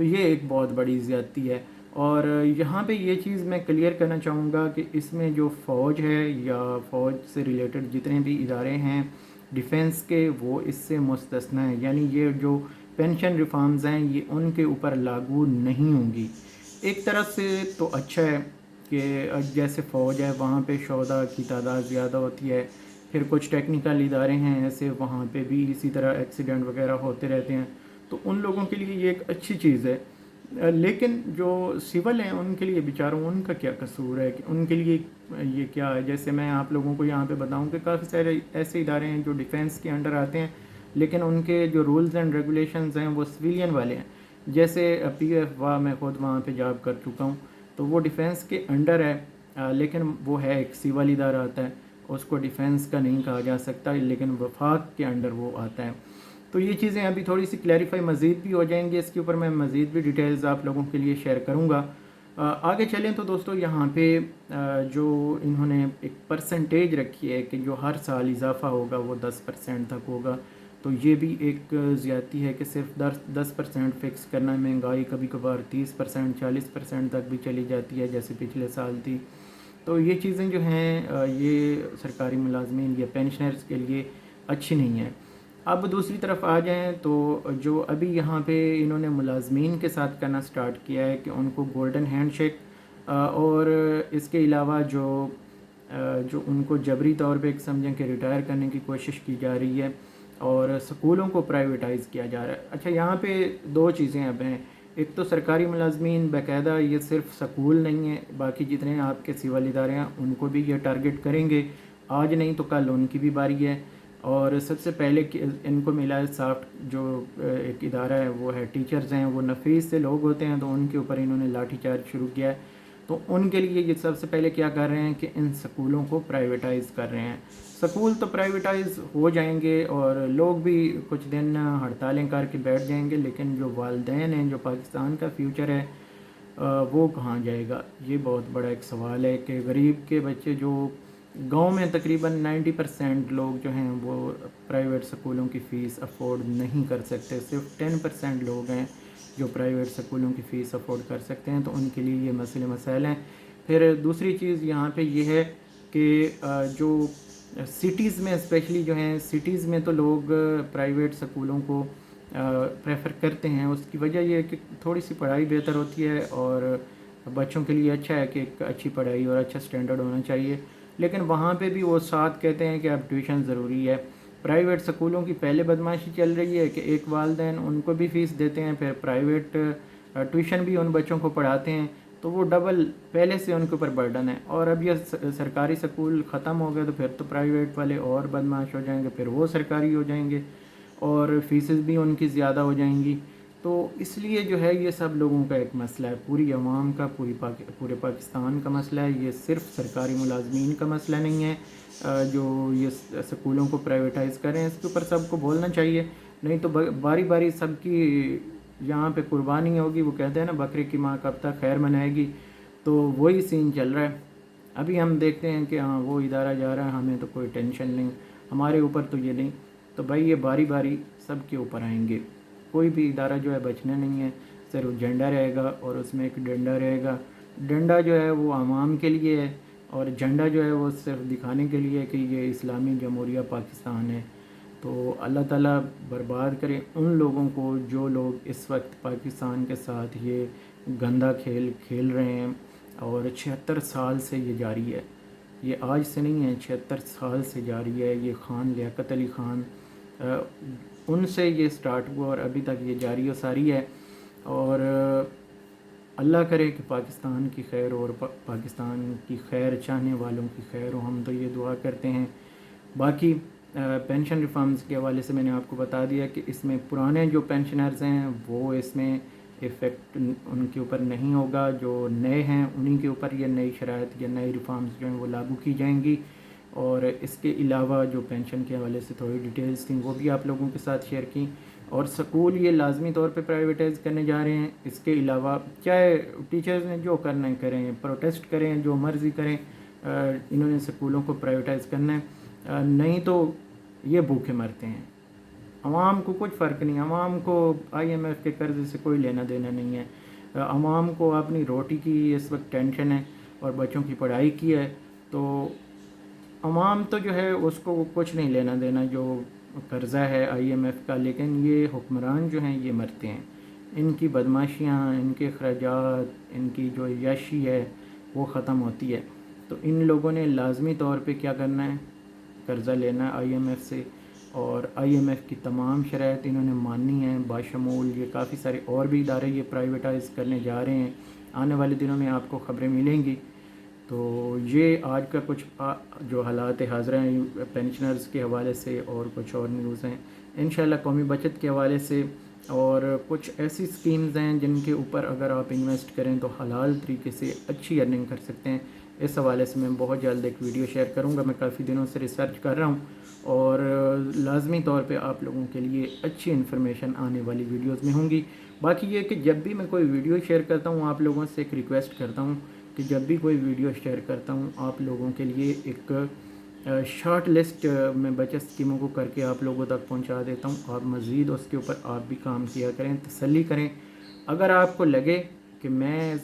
تو یہ ایک بہت بڑی زیادتی ہے۔ اور یہاں پہ یہ چیز میں کلیئر کرنا چاہوں گا کہ اس میں جو فوج ہے یا فوج سے ریلیٹڈ جتنے بھی ادارے ہیں ڈیفنس کے، وہ اس سے مستثنی ہیں، یعنی یہ جو پینشن ریفارمز ہیں یہ ان کے اوپر لاگو نہیں ہوں گی۔ ایک طرف سے تو اچھا ہے کہ جیسے فوج ہے وہاں پہ شہداء کی تعداد زیادہ ہوتی ہے، پھر کچھ ٹیکنیکل ادارے ہیں ایسے وہاں پہ بھی اسی طرح ایکسیڈنٹ وغیرہ ہوتے رہتے ہیں، تو ان لوگوں کے لیے یہ ایک اچھی چیز ہے۔ لیکن جو سول ہیں ان کے لیے بیچاروں ان کا کیا قصور ہے کہ ان کے لیے یہ کیا ہے؟ جیسے میں آپ لوگوں کو یہاں پہ بتاؤں کہ کافی سارے ایسے ادارے ہیں جو ڈیفنس کے انڈر آتے ہیں، لیکن ان کے جو رولز اینڈ ریگولیشنز ہیں وہ سویلین والے ہیں۔ جیسے پی ایف واہ میں خود وہاں پہ جاب کر چکا ہوں، تو وہ ڈیفنس کے انڈر ہے، لیکن وہ ہے ایک سول ادارہ آتا ہے، اس کو ڈیفنس کا نہیں کہا جا سکتا، لیکن وفاق کے انڈر وہ آتا ہے۔ تو یہ چیزیں ابھی تھوڑی سی کلیریفائی مزید بھی ہو جائیں گی، اس کے اوپر میں مزید بھی ڈیٹیلز آپ لوگوں کے لیے شیئر کروں گا۔ آگے چلیں تو دوستو یہاں پہ جو انہوں نے ایک پرسنٹیج رکھی ہے کہ جو ہر سال اضافہ ہوگا وہ 10% تک ہوگا، تو یہ بھی ایک زیادتی ہے کہ صرف 10% فکس کرنا ہے۔ مہنگائی کبھی کبھار 30% 40% تک بھی چلی جاتی ہے جیسے پچھلے سال تھی، تو یہ چیزیں جو ہیں یہ سرکاری ملازمین یا پینشنرز کے لیے اچھی نہیں ہیں۔ اب دوسری طرف آ جائیں تو جو ابھی یہاں پہ انہوں نے ملازمین کے ساتھ کرنا سٹارٹ کیا ہے کہ ان کو گولڈن ہینڈ شیک، اور اس کے علاوہ جو ان کو جبری طور پہ ایک سمجھیں کہ ریٹائر کرنے کی کوشش کی جا رہی ہے، اور سکولوں کو پرائیویٹائز کیا جا رہا ہے۔ اچھا یہاں پہ دو چیزیں اب ہیں، ایک تو سرکاری ملازمین باقاعدہ یہ صرف سکول نہیں ہے، باقی جتنے آپ کے سول ادارے ہیں ان کو بھی یہ ٹارگٹ کریں گے، آج نہیں تو کل ان کی بھی باری ہے۔ اور سب سے پہلے ان کو ملا ہے سافٹ جو ایک ادارہ ہے وہ ہے ٹیچرز ہیں، وہ نفیس سے لوگ ہوتے ہیں، تو ان کے اوپر انہوں نے لاٹھی چارج شروع کیا ہے۔ تو ان کے لیے یہ سب سے پہلے کیا کر رہے ہیں کہ ان سکولوں کو پرائیویٹائز کر رہے ہیں۔ سکول تو پرائیویٹائز ہو جائیں گے اور لوگ بھی کچھ دن ہڑتالیں کر کے بیٹھ جائیں گے، لیکن جو والدین ہیں، جو پاکستان کا فیوچر ہے، وہ کہاں جائے گا؟ یہ بہت بڑا ایک سوال ہے کہ غریب کے بچے جو گاؤں میں تقریباً 90% لوگ جو ہیں وہ پرائیویٹ سکولوں کی فیس افورڈ نہیں کر سکتے، صرف 10% لوگ ہیں جو پرائیویٹ سکولوں کی فیس افورڈ کر سکتے ہیں، تو ان کے لیے یہ مسئلے مسائل ہیں۔ پھر دوسری چیز یہاں پہ یہ ہے کہ جو سٹیز میں اسپیشلی جو ہیں سٹیز میں تو لوگ پرائیویٹ سکولوں کو پریفر کرتے ہیں، اس کی وجہ یہ ہے کہ تھوڑی سی پڑھائی بہتر ہوتی ہے اور بچوں کے لیے اچھا ہے کہ ایک اچھی پڑھائی اور اچھا سٹینڈرڈ ہونا چاہیے، لیکن وہاں پہ بھی وہ ساتھ کہتے ہیں کہ اب ٹیوشن ضروری ہے۔ پرائیویٹ سکولوں کی پہلے بدماشی چل رہی ہے کہ ایک والدین ان کو بھی فیس دیتے ہیں، پھر پرائیویٹ ٹیوشن بھی ان بچوں کو پڑھاتے ہیں، تو وہ ڈبل پہلے سے ان کے اوپر برڈن ہے۔ اور اب یہ سرکاری سکول ختم ہو گئے تو پھر تو پرائیویٹ والے اور بدماش ہو جائیں گے، پھر وہ سرکاری ہو جائیں گے اور فیسز بھی ان کی زیادہ ہو جائیں گی۔ تو اس لیے جو ہے یہ سب لوگوں کا ایک مسئلہ ہے، پوری عوام کا، پورے پاکستان کا مسئلہ ہے، یہ صرف سرکاری ملازمین کا مسئلہ نہیں ہے۔ جو یہ سکولوں کو پرائیویٹائز کریں اس کے اوپر سب کو بولنا چاہیے، نہیں تو باری باری سب کی یہاں پہ قربانی ہوگی، وہ کہتے ہیں نا بکرے کی ماں کب تک خیر منائے گی، تو وہی سین چل رہا ہے۔ ابھی ہم دیکھتے ہیں کہ ہاں وہ ادارہ جا رہا ہے، ہمیں تو کوئی ٹینشن نہیں، ہمارے اوپر تو یہ نہیں، تو بھائی یہ باری باری سب کے اوپر آئیں گے، کوئی بھی ادارہ جو ہے بچنا نہیں ہے، صرف جھنڈا رہے گا اور اس میں ایک ڈنڈا رہے گا۔ ڈنڈا جو ہے وہ عوام کے لیے ہے اور جھنڈا جو ہے وہ صرف دکھانے کے لیے کہ یہ اسلامی جمہوریہ پاکستان ہے۔ تو اللہ تعالیٰ برباد کرے ان لوگوں کو جو لوگ اس وقت پاکستان کے ساتھ یہ گندا کھیل کھیل رہے ہیں، اور 76 سال سے یہ جاری ہے، یہ آج سے نہیں ہے، 76 سال سے جاری ہے۔ یہ خان لیاقت علی خان ان سے یہ سٹارٹ ہوا اور ابھی تک یہ جاری و ساری ہے، اور اللہ کرے کہ پاکستان کی خیر اور پاکستان کی خیر چاہنے والوں کی خیر ہو، ہم تو یہ دعا کرتے ہیں۔ باقی پینشن ریفارمز کے حوالے سے میں نے آپ کو بتا دیا کہ اس میں پرانے جو پینشنرز ہیں وہ اس میں افیکٹ ان کے اوپر نہیں ہوگا، جو نئے ہیں انہی کے اوپر یہ نئی شرائط یا نئی ریفارمز جو ہیں وہ لاگو کی جائیں گی۔ اور اس کے علاوہ جو پینشن کے حوالے سے تھوڑی ڈیٹیلز تھیں وہ بھی آپ لوگوں کے ساتھ شیئر کی، اور سکول یہ لازمی طور پہ پرائیویٹائز کرنے جا رہے ہیں۔ اس کے علاوہ چاہے ٹیچرز نے جو کرنا ہے کریں، پروٹیسٹ کریں، جو مرضی کریں، انہوں نے سکولوں کو پرائیویٹائز کرنا ہے، نہیں تو یہ بھوکے مرتے ہیں۔ عوام کو کچھ فرق نہیں، عوام کو IMF کے قرضے سے کوئی لینا دینا نہیں ہے، عوام کو اپنی روٹی کی اس وقت ٹینشن ہے اور بچوں کی پڑھائی کی ہے، تو عوام تو جو ہے اس کو کچھ نہیں لینا دینا جو قرضہ ہے IMF کا، لیکن یہ حکمران جو ہیں یہ مرتے ہیں، ان کی بدماشیاں، ان کے اخراجات، ان کی جو عیاشی ہے وہ ختم ہوتی ہے، تو ان لوگوں نے لازمی طور پہ کیا کرنا ہے، قرضہ لینا ہے IMF سے، اور IMF کی تمام شرائط انہوں نے ماننی ہیں، باشمول یہ کافی سارے اور بھی ادارے یہ پرائیویٹائز کرنے جا رہے ہیں، آنے والے دنوں میں آپ کو خبریں ملیں گی۔ تو یہ آج کا کچھ جو حالات حاضرہ ہیں پینشنرز کے حوالے سے، اور کچھ اور نیوز ہیں انشاءاللہ قومی بچت کے حوالے سے، اور کچھ ایسی سکیمز ہیں جن کے اوپر اگر آپ انویسٹ کریں تو حلال طریقے سے اچھی ارننگ کر سکتے ہیں، اس حوالے سے میں بہت جلد ایک ویڈیو شیئر کروں گا۔ میں کافی دنوں سے ریسرچ کر رہا ہوں، اور لازمی طور پہ آپ لوگوں کے لیے اچھی انفارمیشن آنے والی ویڈیوز میں ہوں گی۔ باقی یہ کہ جب بھی میں کوئی ویڈیو شیئر کرتا ہوں آپ لوگوں سے ایک ریکویسٹ کرتا ہوں کہ جب بھی کوئی ویڈیو شیئر کرتا ہوں آپ لوگوں کے لیے ایک شارٹ لسٹ میں بچت اسکیموں کو کر کے آپ لوگوں تک پہنچا دیتا ہوں، اور مزید اس کے اوپر آپ بھی کام کیا کریں، تسلی کریں۔ اگر آپ کو لگے کہ میں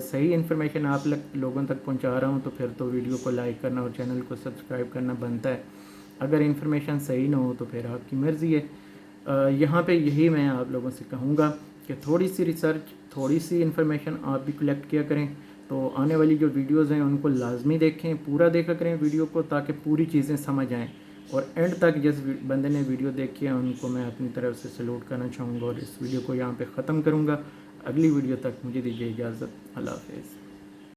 صحیح انفارمیشن آپ لوگوں تک پہنچا رہا ہوں تو پھر تو ویڈیو کو لائک کرنا اور چینل کو سبسکرائب کرنا بنتا ہے، اگر انفارمیشن صحیح نہ ہو تو پھر آپ کی مرضی ہے۔ یہاں پہ یہی میں آپ لوگوں سے کہوں گا کہ تھوڑی سی ریسرچ، تھوڑی سی انفارمیشن آپ بھی کلیکٹ کیا کریں، تو آنے والی جو ویڈیوز ہیں ان کو لازمی دیکھیں، پورا دیکھا کریں ویڈیو کو تاکہ پوری چیزیں سمجھ آئیں، اور اینڈ تک جس بندے نے ویڈیو دیکھی ہے ان کو میں اپنی طرف سے سلوٹ کرنا چاہوں گا، اور اس ویڈیو کو یہاں پہ ختم کروں گا۔ اگلی ویڈیو تک مجھے دیجیے اجازت، اللہ حافظ۔